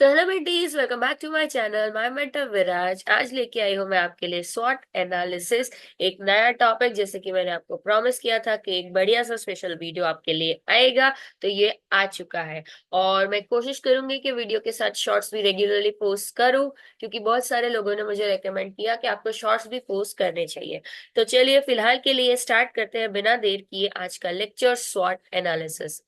तो हेलो बेटीज, welcome back to my channel my mentor Viraj. आज लेके आई हूँ मैं आपके लिए स्वॉट एनालिसिस, एक नया टॉपिक। जैसे कि मैंने आपको प्रॉमिस किया था कि एक बढ़िया सा स्पेशल वीडियो आपके लिए आएगा, तो ये आ चुका है। और मैं कोशिश करूंगी कि वीडियो के साथ शॉर्ट्स भी रेगुलरली पोस्ट करूं, क्योंकि बहुत सारे लोगों ने मुझे रेकमेंड किया कि आपको शॉर्ट्स भी पोस्ट करने चाहिए। तो चलिए फिलहाल के लिए स्टार्ट करते हैं बिना देर किए आज का लेक्चर, स्वॉट एनालिसिस।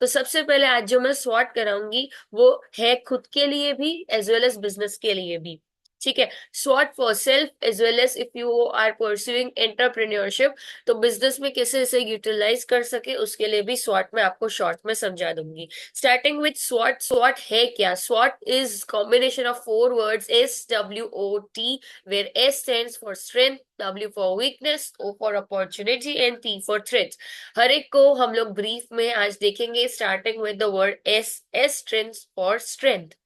तो सबसे पहले आज जो मैं स्वॉट कराऊंगी वो है खुद के लिए भी एज वेल एज बिजनेस के लिए भी। ठीक है, स्वॉट for self as well as if you are pursuing entrepreneurship, तो बिजनेस में कैसे इसे यूटिलाइज कर सके उसके लिए भी स्वॉट मैं आपको शॉर्ट में समझा दूंगी। Starting with स्वॉट। स्वॉट है क्या? स्वॉट is combination of four words SWOT, where S stands for strength, W for weakness, O for opportunity and T for threat। हर एक को हम लोग ब्रीफ में आज देखेंगे, starting with the word S. S strength for strength.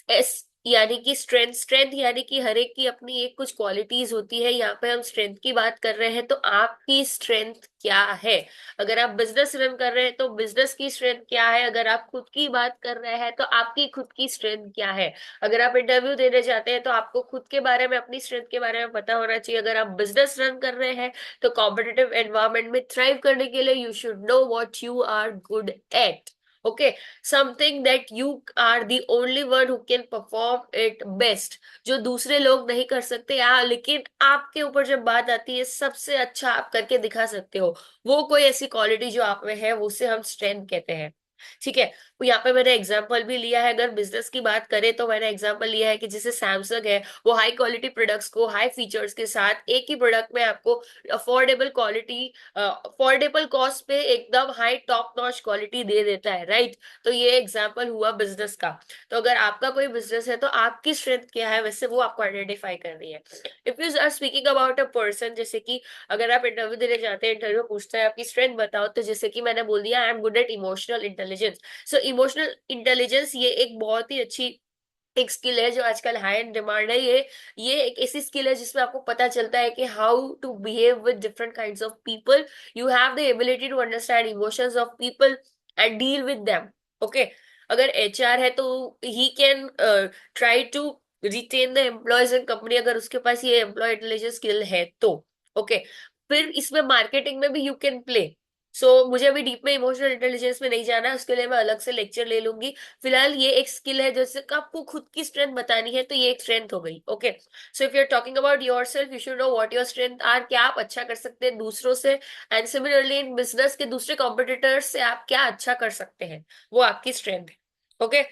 S यानी कि strength. Strength यानी कि हर एक की अपनी एक कुछ क्वालिटीज होती है। यहाँ पे हम स्ट्रेंथ की बात कर रहे हैं, तो आपकी स्ट्रेंथ क्या है? अगर आप बिजनेस रन कर रहे हैं तो बिजनेस की स्ट्रेंथ क्या है? अगर आप खुद की बात कर रहे हैं तो आपकी खुद की स्ट्रेंथ क्या है? अगर आप इंटरव्यू देने जाते हैं तो आपको खुद के बारे में, अपनी स्ट्रेंथ के बारे में पता होना चाहिए। अगर आप बिजनेस रन कर रहे हैं तो कॉम्पिटिटिव एनवायरमेंट में थ्राइव करने के लिए you should know what you are good at. Okay, something that you are the only one who can perform it best, जो दूसरे लोग नहीं कर सकते लेकिन आपके ऊपर जब बात आती है सबसे अच्छा आप करके दिखा सकते हो। वो कोई ऐसी क्वालिटी जो आप में है, उसे हम स्ट्रेंथ कहते हैं। ठीक है, तो यहाँ पे मैंने एग्जांपल भी लिया है। अगर बिजनेस की बात करें तो मैंने एग्जांपल लिया है कि जैसे सैमसंग है, वो हाई क्वालिटी प्रोडक्ट्स को हाई फीचर्स के साथ एक ही प्रोडक्ट में आपको अफोर्डेबल क्वालिटी, अफोर्डेबल कॉस्ट पे एकदम हाई टॉप नॉच क्वालिटी दे देता है, राइट? तो ये एग्जांपल हुआ बिजनेस का। तो अगर आपका कोई बिजनेस है तो आपकी स्ट्रेंथ क्या है, वैसे वो आपको आइडेंटिफाई करनी है। If you are speaking about a person, जैसे कि अगर आप इंटरव्यू देने जाते हैं, इंटरव्यू पूछता है आपकी स्ट्रेंथ बताओ, तो जैसे कि मैंने बोल दिया I am good at emotional intelligence. So emotional intelligence ये एक बहुत ही अच्छी एक स्किल है जो आजकल हाई एंड डिमांड है। ये एक ऐसी स्किल है जिसमें आपको पता चलता है कि how to behave with different kinds of people. You have the ability to understand emotions of people and deal with them. Okay, अगर एचआर है तो he can try to retain the employees in company, अगर उसके पास ये employ intelligence skill है तो। Okay, फिर इसमें मार्केटिंग में भी यू कैन प्ले। मुझे अभी डीप में इमोशनल इंटेलिजेंस में नहीं जाना है, उसके लिए मैं अलग से लेक्चर ले लूंगी। फिलहाल ये एक स्किल है जैसे कि आपको खुद की स्ट्रेंथ बतानी है, तो ये एक स्ट्रेंथ हो गई। Okay, so if you are talking about yourself, you should know what your strength are, क्या आप अच्छा कर सकते हैं दूसरों से। एंड सिमिलरली इन बिजनेस के दूसरे कॉम्पिटिटर्स से आप क्या अच्छा कर सकते हैं, वो आपकी स्ट्रेंथ है। Okay,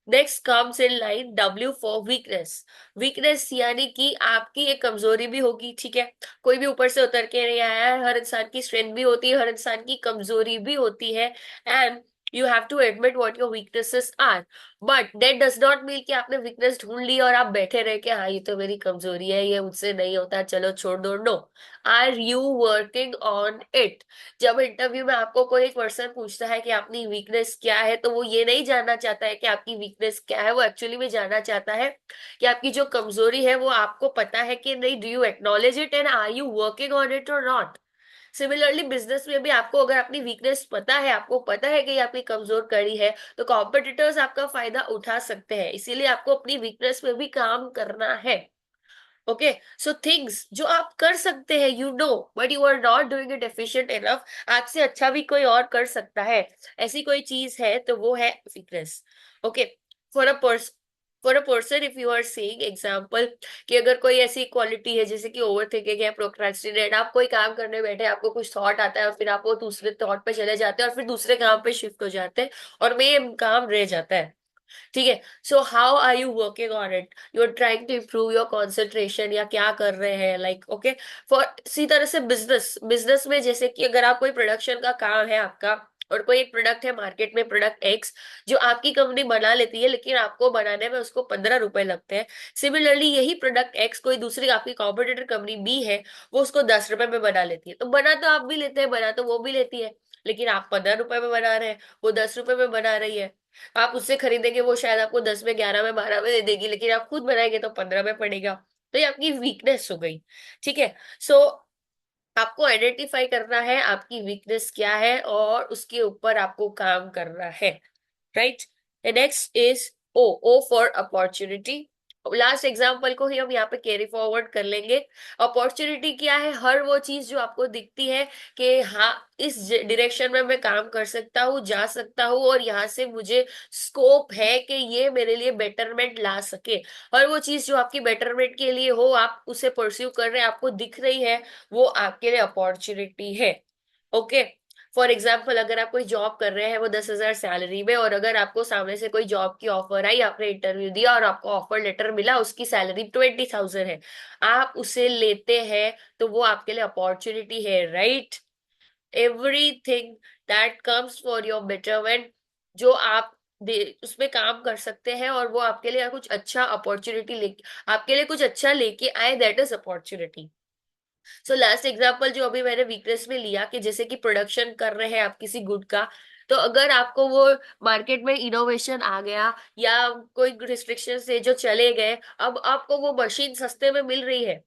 next comes in line W for weakness. Weakness यानी कि आपकी एक कमजोरी भी होगी। ठीक है, कोई भी ऊपर से उतर के नहीं आया है, हर इंसान की स्ट्रेंथ भी होती है, हर इंसान की कमजोरी भी होती है। And you have to admit what your weaknesses are, but that does not mean कि आपने वीकनेस ढूंढ ली और आप बैठे रहे कि हाँ ये तो मेरी कमजोरी है, ये मुझसे नहीं होता, चलो छोड़ दो। No, are you working on it? जब इंटरव्यू में आपको कोई एक पर्सन पूछता है कि आपकी वीकनेस क्या है, तो वो ये नहीं जानना चाहता है कि आपकी वीकनेस क्या है, वो एक्चुअली में जानना चाहता है कि आपकी जो कमजोरी है वो आपको पता है कि नहीं। Do you acknowledge it and are you working on it और नॉट? सिमिलरली बिजनेस में भी आपको अगर अपनी वीकनेस पता है, आपको पता है कि ये आपकी कमजोर कड़ी है, तो कॉम्पिटिटर्स आपका फायदा उठा सकते हैं। इसीलिए आपको अपनी वीकनेस में भी काम करना है। ओके, सो थिंग्स जो आप कर सकते हैं, you know, but you are not doing it efficient enough, आपसे अच्छा भी कोई और कर सकता है, ऐसी कोई चीज है तो वो है weakness. Okay, for a person, for a person if you are saying example कि अगर कोई ऐसी क्वालिटी है जैसे कि ओवर थिंकिंग है, प्रोक्रेस्टिनेट, आप कोई काम करने बैठे, आपको कुछ थॉट आता है और फिर आप वो दूसरे थॉट पे चले जाते हैं और फिर दूसरे काम पे शिफ्ट हो जाते हैं और मेन काम रह जाता है। ठीक है, so how are you working on it? You are trying to improve your concentration, या क्या कर रहे हैं, लाइक ओके। फॉर इसी तरह से बिजनेस, बिजनेस में जैसे कि अगर आप कोई प्रोडक्शन का काम है आपका, और कोई एक प्रोडक्ट है मार्केट में, प्रोडक्ट एक्स, जो आपकी कंपनी बना लेती है लेकिन आपको बनाने में उसको 15 रुपए लगते हैं। सिमिलरली यही प्रोडक्ट एक्स कोई दूसरी आपकी कॉम्पिटिटर कंपनी बी है, वो उसको 10 रुपए में बना लेती है। तो बना तो आप भी लेते हैं, बना तो वो भी लेती है, लेकिन आप 15 रुपए में बना रहे हैं, वो 10 रुपए में बना रही है। आप उससे खरीदेंगे, वो शायद आपको 10 में, 11 में, 12 में दे देगी, लेकिन आप खुद बनाएंगे तो 15 में पड़ेगा। तो ये आपकी वीकनेस हो गई। ठीक है, सो आपको आइडेंटिफाई करना है आपकी वीकनेस क्या है और उसके ऊपर आपको काम करना है, right? Next is O, O for opportunity. Last example को ही हम यहाँ पे कैरी फॉरवर्ड कर लेंगे। अपॉर्चुनिटी क्या है? हर वो चीज जो आपको दिखती है कि हाँ, इस डायरेक्शन में मैं काम कर सकता हूँ, जा सकता हूँ, और यहाँ से मुझे स्कोप है कि ये मेरे लिए बेटरमेंट ला सके। और वो चीज जो आपकी बेटरमेंट के लिए हो, आप उसे परस्यू कर रहे हैं, आपको दिख रही है, वो आपके लिए अपॉर्चुनिटी है। ओके। फॉर एग्जाम्पल, अगर आप कोई जॉब कर रहे हैं वो 10,000 सैलरी में, और अगर आपको सामने से कोई जॉब की ऑफर आई, आपने इंटरव्यू दिया और आपको ऑफर लेटर मिला, उसकी सैलरी 20,000 है, आप उसे लेते हैं, तो वो आपके लिए अपॉर्चुनिटी है, right? Everything that comes for your betterment, जो आप उसमें काम कर सकते हैं, और वो आपके लिए कुछ अच्छा अपॉर्चुनिटी लेके, आपके लिए कुछ अच्छा लेके आए, that is opportunity. So last example जो अभी मैंने वीकनेस में लिया, कि जैसे कि प्रोडक्शन कर रहे हैं आप किसी गुड का, तो अगर आपको वो मार्केट में इनोवेशन आ गया, या कोई रिस्ट्रिक्शन से जो चले गए, अब आपको वो मशीन सस्ते में मिल रही है,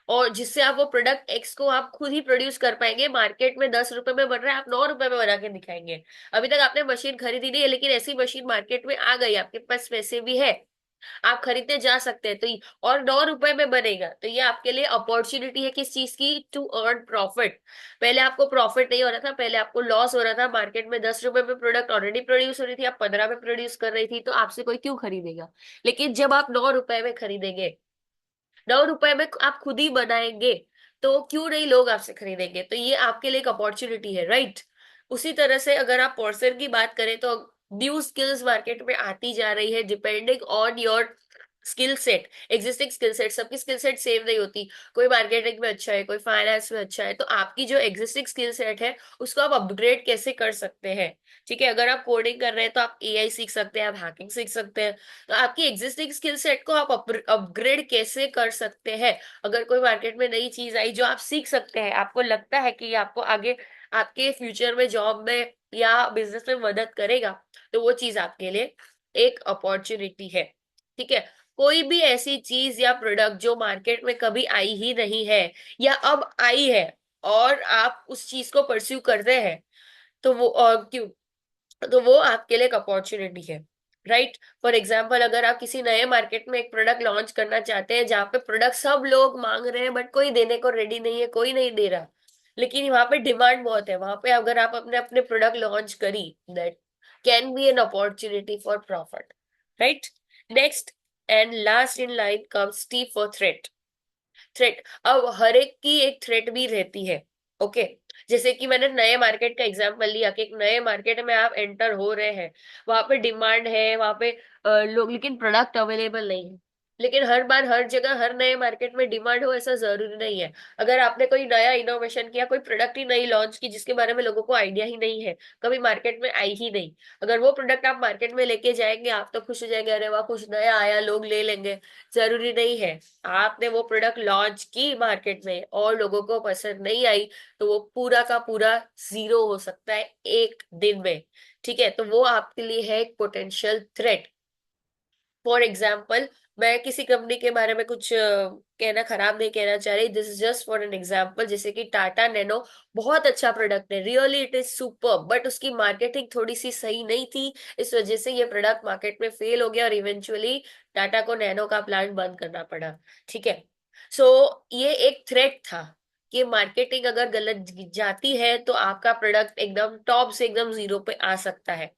और जिससे आप वो प्रोडक्ट एक्स को आप खुद ही प्रोड्यूस कर पाएंगे। मार्केट में 10 रुपए में बन रहा है, आप 9 रुपए में बना के दिखाएंगे। अभी तक आपने मशीन खरीदी नहीं है, लेकिन ऐसी मशीन मार्केट में आ गई, आपके पास पैसे भी है, आप खरीदने जा सकते हैं, तो और 9 रुपए में बनेगा, तो ये आपके लिए अपॉर्चुनिटी है किस चीज की? To earn profit. पहले आपको प्रॉफिट नहीं हो रहा था, पहले आपको लॉस हो रहा था, मार्केट में 10 रुपए में प्रोडक्ट ऑलरेडी प्रोड्यूस हो रही थी, आप 15 में प्रोड्यूस कर रही थी, तो आपसे कोई क्यों खरीदेगा? लेकिन जब आप 9 रुपए में खरीदेंगे, 9 रुपए में आप खुद ही बनाएंगे, तो क्यों नहीं लोग आपसे खरीदेंगे? तो ये आपके लिए एक अपॉर्चुनिटी है, राइट? उसी तरह से अगर आप पर्सन की बात करें, तो न्यू स्किल्स मार्केट में आती जा रही है, depending on your skill set. Existing skill set, सबकी स्किल सेट सेम नहीं होती। कोई मार्केटिंग में अच्छा है, कोई फाइनेंस में अच्छा है, तो आपकी जो एग्जिस्टिंग स्किल सेट है, उसको आप अपग्रेड कैसे कर सकते हैं? ठीक है, अगर आप कोडिंग कर रहे हैं तो आप एआई सीख सकते हैं, आप हैकिंग सीख सकते हैं। तो आपकी एग्जिस्टिंग स्किल सेट को आप अपग्रेड कैसे कर सकते हैं? अगर कोई मार्केट में नई चीज आई जो आप सीख सकते हैं, आपको लगता है कि ये आपको आगे आपके फ्यूचर में जॉब में या बिजनेस में मदद करेगा, तो वो चीज आपके लिए एक अपॉर्चुनिटी है। ठीक है। कोई भी ऐसी चीज या प्रोडक्ट जो मार्केट में कभी आई ही नहीं है, या अब आई है, और आप उस चीज को परस्यू कर रहे हैं, तो वो, और क्यों, तो वो आपके लिए एक अपॉर्चुनिटी है, राइट? फॉर एग्जाम्पल, अगर आप किसी नए मार्केट में एक प्रोडक्ट लॉन्च करना चाहते हैं, जहाँ पे प्रोडक्ट सब लोग मांग रहे हैं, बट कोई देने को रेडी नहीं है, कोई नहीं दे रहा, लेकिन वहां पे डिमांड बहुत है, वहां पे अगर आप अपने अपने प्रोडक्ट लॉन्च करी, that can be an opportunity for profit, right? Next and last in line comes T for threat. Threat, अब हर एक की एक थ्रेट भी रहती है। ओके। जैसे कि मैंने नए मार्केट का एग्जांपल लिया, कि एक नए मार्केट में आप एंटर हो रहे हैं, वहां पे डिमांड है, वहां पे लोग, लेकिन प्रोडक्ट अवेलेबल नहीं है। लेकिन हर बार हर जगह हर नए मार्केट में डिमांड हो, ऐसा जरूरी नहीं है। अगर आपने कोई नया इनोवेशन किया, कोई प्रोडक्ट ही नई लॉन्च की, जिसके बारे में लोगों को आइडिया ही नहीं है, कभी मार्केट में आई ही नहीं, अगर वो प्रोडक्ट आप मार्केट में लेके जाएंगे, आप तो खुश हो जाएंगे, अरे वाह, कुछ नया आया, लोग ले लेंगे। जरूरी नहीं है। आपने वो प्रोडक्ट लॉन्च की मार्केट में और लोगों को पसंद नहीं आई, तो वो पूरा का पूरा जीरो हो सकता है एक दिन में। ठीक है, तो वो आपके लिए है एक पोटेंशियल थ्रेट। फॉर एग्जाम्पल, मैं किसी कंपनी के बारे में कुछ कहना खराब नहीं कहना चाह रही, this is just for an example. जैसे कि टाटा नैनो बहुत अच्छा प्रोडक्ट है, really it is super, but उसकी मार्केटिंग थोड़ी सी सही नहीं थी, इस वजह से ये प्रोडक्ट मार्केट में फेल हो गया, और इवेंचुअली टाटा को नैनो का प्लांट बंद करना पड़ा। ठीक है। सो ये एक थ्रेट था, कि मार्केटिंग अगर गलत जाती है, तो आपका प्रोडक्ट एकदम टॉप से एकदम जीरो पे आ सकता है,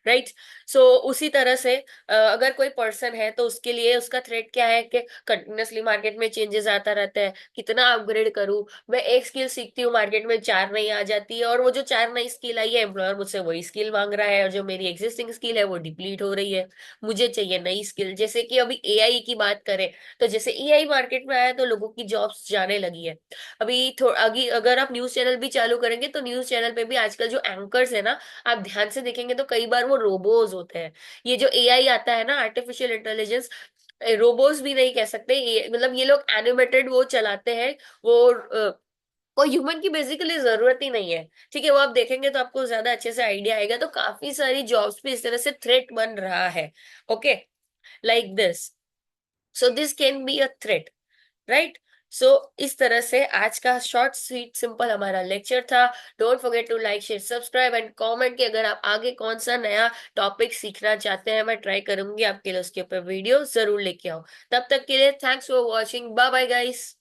राइट? सो उसी तरह से अगर कोई पर्सन है, तो उसके लिए उसका थ्रेट क्या है? कि कंटिन्यूअसली मार्केट में चेंजेस आता रहता है, कितना अपग्रेड करूं, मैं एक स्किल सीखती हूँ, मार्केट में चार नई आ जाती है, और वो जो चार नई स्किल आई है, एम्प्लॉयर मुझसे वही स्किल मांग रहा है, और जो मेरी एग्जिस्टिंग स्किल है वो डिप्लीट हो रही है, मुझे चाहिए नई स्किल। जैसे कि अभी एआई की बात करें, तो जैसे एआई मार्केट में आया, तो लोगों की जॉब्स जाने लगी है। अभी अगर आप न्यूज चैनल भी चालू करेंगे, तो न्यूज चैनल पे भी आजकल जो एंकर्स है ना, आप ध्यान से देखेंगे तो कई बार वो रोबोज होते हैं। ये जो एआई आता है ना, आर्टिफिशियल इंटेलिजेंस, रोबोज भी नहीं कह सकते, मतलब ये लोग एनिमेटेड वो चलाते हैं, वो कोई ह्यूमन की बेसिकली जरूरत ही नहीं है। ठीक है, वो आप देखेंगे तो आपको ज्यादा अच्छे से आइडिया आएगा। तो काफी सारी जॉब्स पे इस तरह से थ्रेट बन रहा है। Okay, like this. So this can be a threat, right? So इस तरह से आज का शॉर्ट स्वीट सिंपल हमारा लेक्चर था। Don't forget to like share subscribe and comment कि अगर आप आगे कौन सा नया टॉपिक सीखना चाहते हैं, मैं ट्राई करूंगी आपके लिए उसके ऊपर वीडियो जरूर लेके आऊं। तब तक के लिए thanks for watching, bye bye guys.